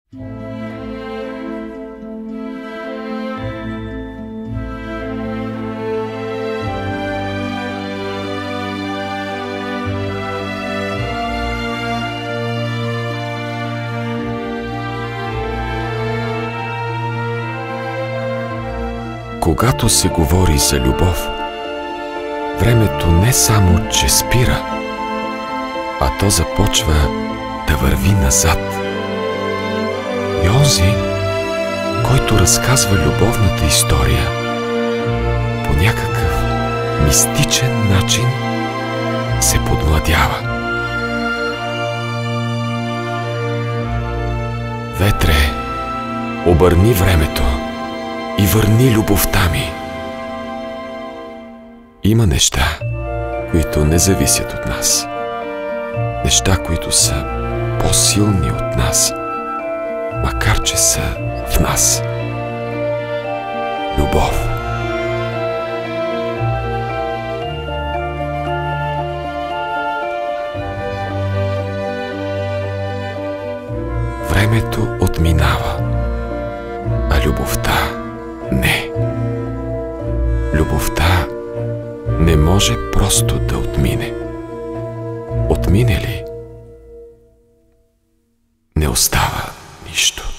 Когато се говори за любов, времето не само, че спира, а то започва да върви назад. И онзи, който разказва любовната история, по някакъв мистичен начин се подмладява. Ветре, обърни времето и върни любовта ми. Има неща, които не зависят от нас. Неща, които са по-силни от нас, макар че са в нас. Любов. Времето отминава, а любовта не. Любовта не може просто да отмине. Отмине ли, не остава нищо.